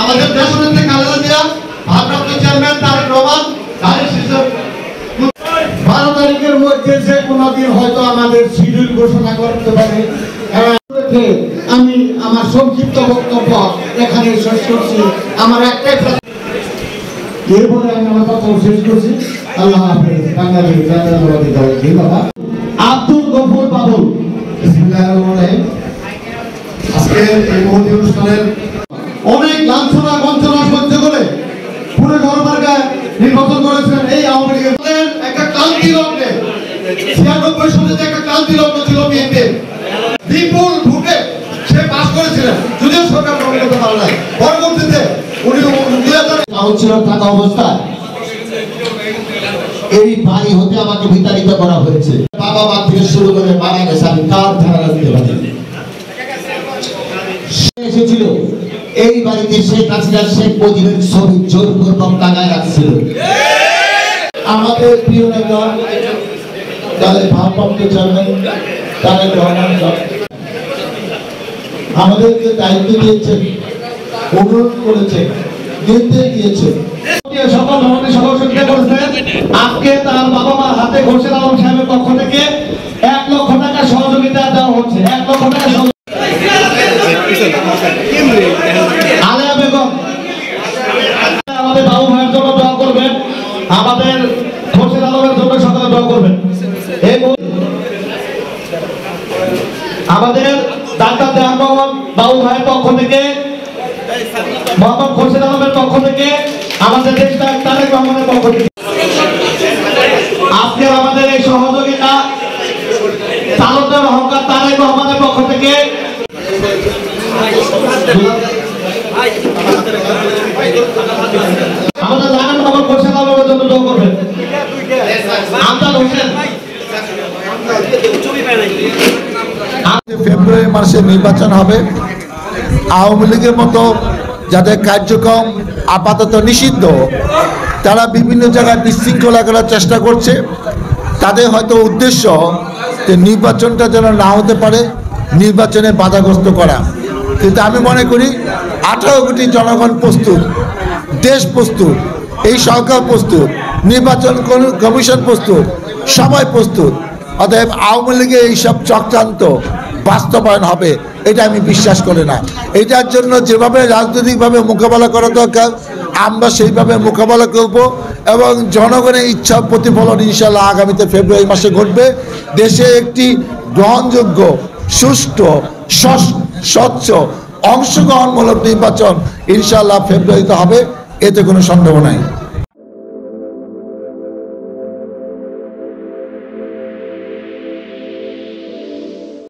আমাদের দেশনেত্রী খালেদা জিয়া, ভারপ্রাপ্ত চেয়ারম্যান তারেক রহমান, 12 তারিখের মধ্যে যে কোনো দিন হয়তো আমাদের শিডিউল ঘোষণা করতে পারে। আমি আমার সংক্ষিপ্ত বক্তব্য এখানে শেষ করছি। আমার একটাই এরপরে আমি আমার কথা শেষ করছি। আল্লাহ হাফেজ। বাংলাদেশ জাতীয়তাবাদী দল জিন্দাবাদ। আব্দুল গফুর বাবুল। বিসমিল্লাহির রহমানির রহিম। আজকে এই মহতি অনুষ্ঠানের অনেক লাঞ্ছনা বঞ্চনা সহ্য করে পুরো ঘরবারগায় নির্বাচন করেছেন এই আওয়ামী লীগের একটা ক্লান্তি লগ্নে। 96 সালে যে একটা ক্লান্তি লগ্ন ছিল বিএনপি, বিপুল ভোটে সে পাস করেছিলেন, যদিও সরকার গ্রহণ করতে পারে নাই। পরবর্তীতে উনি 2000 কাউন্সিলর থাকা অবস্থায় এই বাড়ি হতে আমাকে বিতাড়িত করা হয়েছে। বাবা মা থেকে শুরু করে মারা গেছে, আমি কার ধারা রাখতে পারি। এসেছিল এই বাড়িতে শেখ হাসিনা শেখ মুজিবের ছবি জোরপূর্বক টাঙায় রাখছিল। আমাদের প্রিয় নেতা দলের ভারপ্রাপ্ত চেয়ারম্যান তারেক রহমান আমাদেরকে দায়িত্ব দিয়েছেন, অনুরোধ করেছেন, নির্দেশ দিয়েছেন। সকল ধরনের সহযোগিতা করেছেন। আজকে তার বাবা মার হাতে খোরশেদ আলম সাহেবের পক্ষ থেকে 1 লক্ষ টাকা সহযোগিতা দেওয়া হচ্ছে। 1 লক্ষ টাকা আলেয়া বেগম আমাদের বাবু ভাইয়ের জন্য দোয়া করবেন, আমাদের খোরশেদ আলমের জন্য সকালে দোয়া করবেন। আমাদের ডাক্তার দেওয়ান মোহাম্মদ বাবু ভাইয়ের পক্ষ থেকে, মোহাম্মদ খোরশেদ আলমের পক্ষ থেকে, আমাদের দেশটা তারেক রহমানের পক্ষ থেকে আজকে আমাদের এই সহযোগিতা চালকদের অহংকার তারেক রহমানের পক্ষ থেকে আমাদের লাগান মোহাম্মদ খোরশেদ আলমের জন্য দোয়া করবেন। আমজাদ হোসেন ফেব্রুয়ারি মাসে নির্বাচন হবে। আওয়ামী লীগের মতো যাদের কার্যক্রম আপাতত নিষিদ্ধ, তারা বিভিন্ন জায়গায় বিশৃঙ্খলা করার চেষ্টা করছে। তাদের হয়তো উদ্দেশ্য যে নির্বাচনটা যেন না হতে পারে, নির্বাচনে বাধাগ্রস্ত করা। কিন্তু আমি মনে করি 18 কোটি জনগণ প্রস্তুত, দেশ প্রস্তুত, এই সরকার প্রস্তুত, নির্বাচন কমিশন প্রস্তুত, সবাই প্রস্তুত। অতএব আওয়ামী লীগের এইসব চক্রান্ত বাস্তবায়ন হবে এটা আমি বিশ্বাস করি না। এটার জন্য যেভাবে রাজনৈতিকভাবে মোকাবেলা করা দরকার আমরা সেইভাবে মোকাবেলা করব এবং জনগণের ইচ্ছা প্রতিফলন ইনশাআল্লাহ আগামীতে ফেব্রুয়ারি মাসে ঘটবে। দেশে একটি গ্রহণযোগ্য, সুষ্ঠু, স্বচ্ছ, অংশগ্রহণমূলক নির্বাচন ইনশাআল্লাহ ফেব্রুয়ারিতে হবে, এতে কোনো সন্দেহ নাই।